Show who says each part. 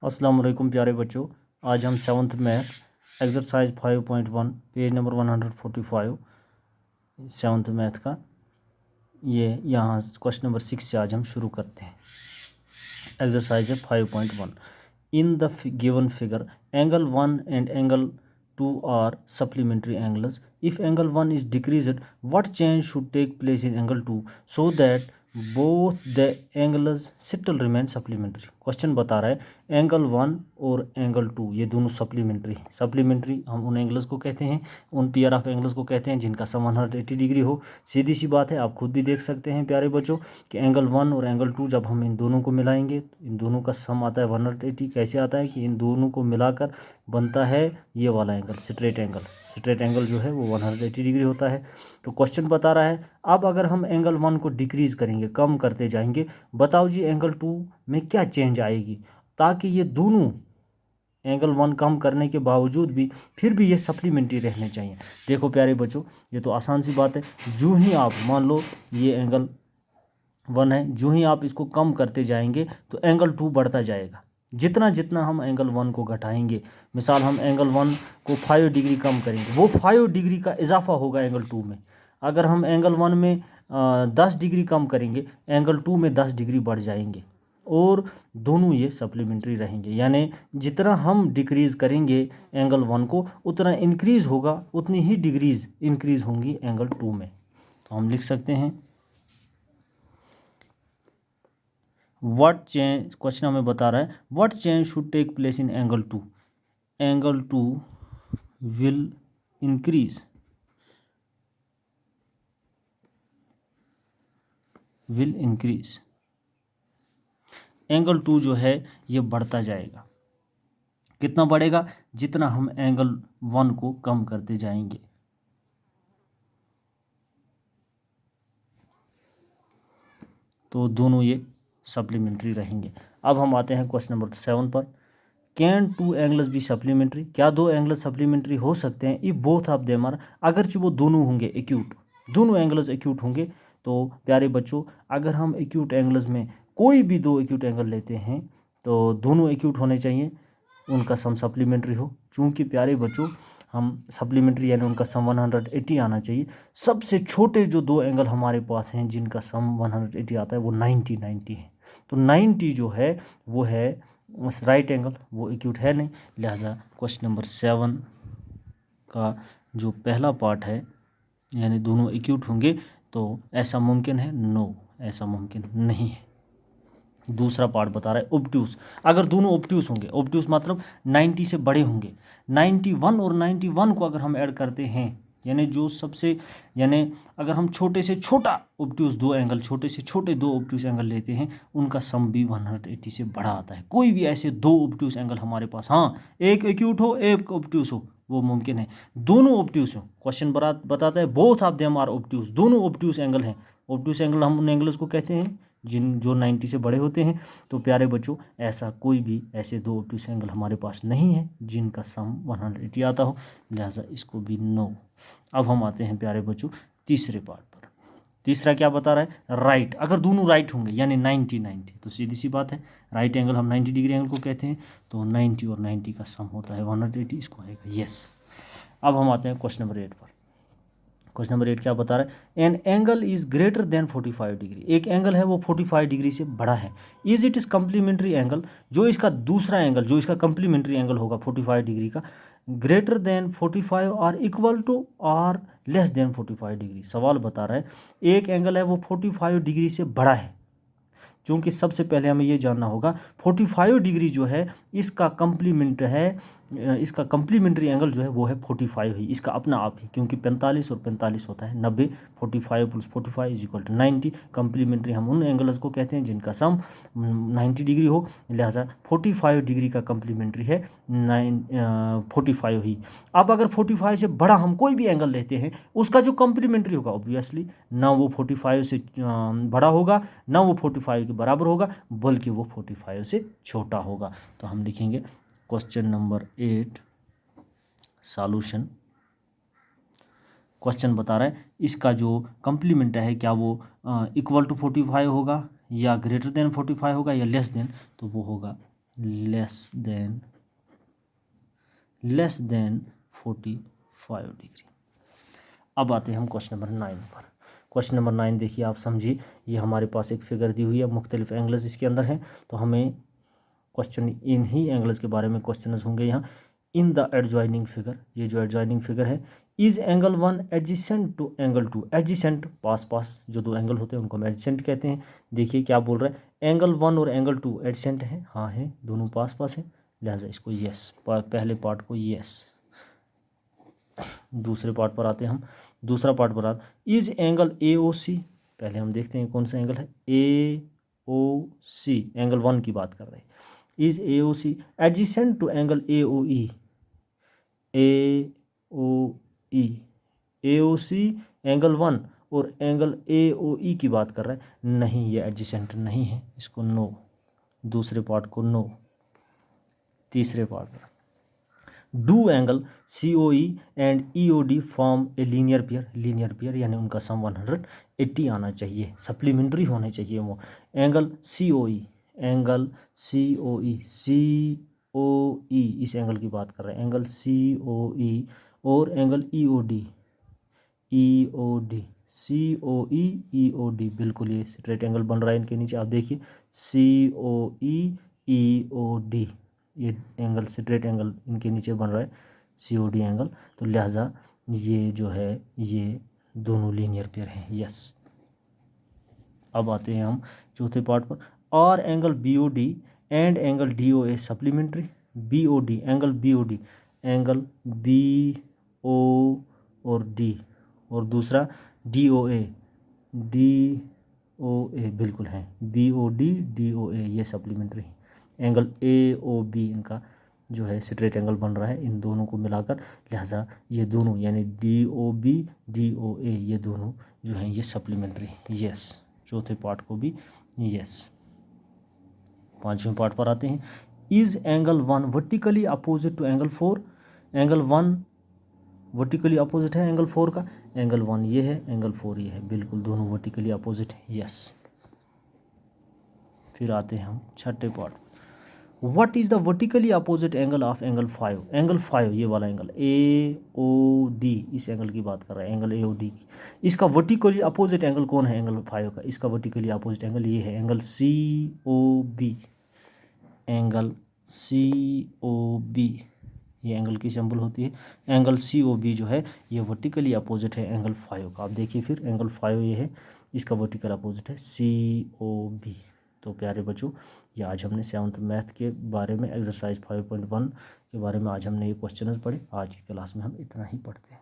Speaker 1: अस्सलाम वालेकुम प्यारे बच्चों। आज हम 7th math exercise 5.1 page number 145 7th math का ये यहाँ क्वेश्चन नंबर 6 से आज हम शुरू करते हैं। एक्सरसाइज है 5.1। In the given figure angle 1 and angle 2 are supplementary angles. If angle 1 is decreased what change should take place in angle 2 so that both the angles still remain supplementary. Question बता रहा है angle 1 और angle 2 ये दोनों supplementary हैं। Supplementary हम उन angles को कहते हैं, उन पेयर ऑफ एंगल्स को कहते हैं जिनका सम 180 डिग्री हो। सीधी सी बात है, आप खुद भी देख सकते हैं प्यारे बच्चों कि एंगल 1 और एंगल 2 जब हम इन दोनों को मिलाएंगे तो इन दोनों का सम आता है 180। कैसे आता है कि इन दोनों को मिलाकर बनता है ये वाला angle, straight angle. Straight angle जो है वो 180 डिग्री होता है। तो क्वेश्चन बता रहा है अब अगर हम एंगल 1 को डिक्रीज करेंगे, कम करते जाएंगे, बताओ जी एंगल 2 में क्या चेंज आएगी ताकि ये दोनों एंगल 1 कम करने के बावजूद भी फिर भी ये सप्लीमेंट्री रहने चाहिए। देखो प्यारे बच्चों, ये तो आसान सी बात है। जो ही आप मान लो ये एंगल 1 है, जो ही आप इसको कम करते जाएंगे तो एंगल 2 बढ़ता जाएगा। जितना जितना हम एंगल 1 को घटाएंगे, मिसाल हम एंगल 1 को 5 डिग्री कम करेंगे, वो 5 डिग्री का इजाफा होगा एंगल 2 में। अगर हम एंगल 1 में 10 डिग्री कम करेंगे, एंगल 2 में 10 डिग्री बढ़ जाएंगे और दोनों ये सप्लीमेंट्री रहेंगे। यानी जितना हम डिक्रीज़ करेंगे एंगल 1 को उतना इंक्रीज़ होगा, उतनी ही डिग्रीज इंक्रीज़ होंगी एंगल 2 में। तो हम लिख सकते हैं व्हाट चेंज, क्वेश्चन हमें बता रहा है what change should take place in angle 2। Angle 2 will increase angle 2 जो है ये बढ़ता जाएगा। कितना बढ़ेगा? जितना हम एंगल 1 को कम करते जाएंगे। तो दोनों ये सप्लीमेंट्री रहेंगे। अब हम आते हैं क्वेश्चन नंबर 7 पर। Can 2 angles be supplementary? क्या 2 एंगल्स सप्लीमेंट्री हो सकते हैं? If both of them are, अगरचे वो दोनों होंगे एक्यूट, दोनों एंगल्स एक्यूट होंगे। तो प्यारे बच्चों, अगर हम एक्यूट एंगल्स में कोई भी 2 एक्यूट एंगल लेते हैं तो दोनों एक्यूट होने चाहिए, उनका सम सप्लीमेंट्री हो। चूँकि प्यारे बच्चों हम सप्लीमेंट्री यानी उनका सम 180 आना चाहिए। सबसे छोटे जो 2 एंगल हमारे पास हैं जिनका सम 180 आता है वो 90 है। तो 90 जो है वो है राइट एंगल, वो एक्यूट है नहीं। लिहाजा क्वेश्चन नंबर 7 का जो पहला पार्ट है यानी दोनों एक्यूट होंगे, तो ऐसा मुमकिन है? नो, ऐसा मुमकिन नहीं है। दूसरा पार्ट बता रहा है ओब्ट्यूस। अगर दोनों ओब्ट्यूस होंगे, ओब्ट्यूस मतलब 90 से बड़े होंगे, 91 और 91 को अगर हम ऐड करते हैं यानी जो सबसे, यानी अगर हम छोटे से छोटा ओब्ट्यूस 2 एंगल, छोटे से छोटे 2 ओब्ट्यूस एंगल लेते हैं, उनका सम भी 180 से बड़ा आता है। कोई भी ऐसे 2 ओब्ट्यूस एंगल हमारे पास, हाँ एक एक्यूट हो एक ओब्ट्यूस हो, वो मुमकिन है। दोनों ओब्ट्यूस हो, क्वेश्चन बताता है बोथ ऑफ देम आर ओब्ट्यूस, दोनों ओब्ट्यूस एंगल हैं। ओब्ट्यूस एंगल हम उन एंगल्स को कहते हैं जो 90 से बड़े होते हैं। तो प्यारे बच्चों, ऐसा कोई भी ऐसे 2 ओब्ट्यूस एंगल हमारे पास नहीं है जिनका सम 180 आता हो, लिहाजा इसको भी नो। अब हम आते हैं प्यारे बच्चों तीसरे पार्ट पर। तीसरा क्या बता रहा है? राइट। अगर दोनों राइट होंगे यानी 90 तो सीधी सी बात है, राइट एंगल हम 90 डिग्री एंगल को कहते हैं। तो 90 और 90 का सम होता है 180, इसको आएगा यस। अब हम आते हैं क्वेश्चन नंबर 8 पर। क्वेश्चन नंबर 8 क्या बता रहा है? An angle is greater than 45 degree. एक एंगल है वो 45 डिग्री से बड़ा है। Is it is complementary angle? जो इसका दूसरा एंगल, जो इसका कम्प्लीमेंट्री एंगल होगा 45 डिग्री का, ग्रेटर देन 45 और इक्वल टू और लेस देन 45 डिग्री। सवाल बता रहा है एक एंगल है वो 45 डिग्री से बड़ा है। क्योंकि सबसे पहले हमें ये जानना होगा 45 डिग्री जो है इसका कम्प्लीमेंट है, इसका कम्प्लीमेंट्री एंगल जो है वो है 45 ही, इसका अपना आप ही, क्योंकि 45 और 45 होता है 90। 45 + 45 = 90। कम्प्लीमेंट्री हम उन एंगल्स को कहते हैं जिनका सम 90 डिग्री हो। लिहाजा 45 डिग्री का कम्प्लीमेंट्री है 45 ही। अब अगर 45 से बड़ा हम कोई भी एंगल लेते हैं, उसका जो कम्प्लीमेंट्री होगा ऑब्वियसली ना वो 45 से बड़ा होगा ना वो 45 के बराबर होगा, बल्कि वो 45 से छोटा होगा। तो हम लिखेंगे क्वेश्चन नंबर 8 सॉल्यूशन। क्वेश्चन बता रहा है इसका जो कम्प्लीमेंट है क्या वो इक्वल टू 45 होगा या ग्रेटर देन 45 होगा या लेस देन, तो वो होगा लेस देन 45 डिग्री। अब आते हैं हम क्वेश्चन नंबर 9 पर। क्वेश्चन नंबर 9 देखिए, आप समझिए, ये हमारे पास एक फिगर दी हुई है, मुख्तलिफ एंगल्स इसके अंदर हैं, तो हमें क्वेश्चन इन ही एंगल्स के बारे में क्वेश्चन होंगे यहाँ। इन द एडजॉइनिंग फिगर, ये जो एडजॉइनिंग फिगर है, is angle 1 adjacent to angle 2। Adjacent पास पास जो दो एंगल होते हैं उनको हम एडजेसेंट कहते हैं। देखिए क्या बोल रहा है, एंगल 1 और एंगल 2 एडजेसेंट है, हाँ है, दोनों पास पास है, लिहाजा इसको यस, पहले पार्ट को यस। दूसरे पार्ट पर आते हैं हम। दूसरा पार्ट पर आते, इज एंगल ए ओ सी, पहले हम देखते हैं कौन सा एंगल है, ए ओ सी, एंगल 1 की बात कर रहे हैं। Is A O C adjacent to angle A O E, A O E, A O C angle 1 और एंगल ए ओ ई की बात कर रहा है, नहीं ये एडजेसेंट नहीं है, इसको नो। दूसरे पार्ट को नो। तीसरे पार्ट पर, do angle C O E and E O D form a linear pair, linear pair यानी उनका सम 180 आना चाहिए, सप्लीमेंट्री होने चाहिए वो। एंगल सी ओ ई, एंगल सी ओ ई, सी ओ ई, इस एंगल की बात कर रहे हैं, एंगल सी ओ ई और एंगल ई ओ डी, ई ओ डी, सी ओ ई ओ डी, बिल्कुल ये स्ट्रेट एंगल बन रहा है इनके नीचे, आप देखिए सी ओ ई ओ डी, ये एंगल स्ट्रेट एंगल इनके नीचे बन रहा है, सी ओ डी एंगल, तो लिहाजा ये जो है ये दोनों लीनियर पेयर हैं, यस। अब आते हैं हम चौथे पार्ट पर, are angle B O D and angle D O A supplementary, B O D, angle B O D, angle B O और डी, और दूसरा D O A, D O A, बिल्कुल है, B O D, D O A, ये supplementary है। Angle A O B इनका जो है स्ट्रेट एंगल बन रहा है, इन दोनों को मिलाकर, लिहाजा ये दोनों यानी D O B, D O A, ये दोनों जो हैं ये सप्लीमेंट्री, यस। चौथे पार्ट को भी यस। पांचवें पार्ट पर आते हैं, is angle 1 vertically opposite to angle 4, angle 1 vertically opposite है एंगल 4 का, एंगल 1 ये है, एंगल 4 ये है, बिल्कुल दोनों वर्टिकली अपोजिट है, यस। फिर आते हैं हम छठे part, what is the vertically opposite angle of angle 5, angle 5 ये वाला एंगल ए ओ डी, इस एंगल की बात कर रहा है, एंगल ए ओ डी की, इसका वर्टिकली अपोजिट एंगल कौन है एंगल 5 का, इसका वर्टिकली अपोजिट एंगल ये है, angle C O B, angle C O B, ये एंगल की सिंबल होती है, एंगल सी ओ बी जो है ये वर्टिकली अपोजिट है एंगल 5 का। आप देखिए फिर एंगल 5 ये है, इसका वर्टिकल अपोजिट है सी ओ बी। तो प्यारे बच्चों, ये आज हमने 7th मैथ के बारे में एक्सरसाइज 5.1 के बारे में आज हमने ये क्वेश्चंस पढ़े। आज की क्लास में हम इतना ही पढ़ते हैं।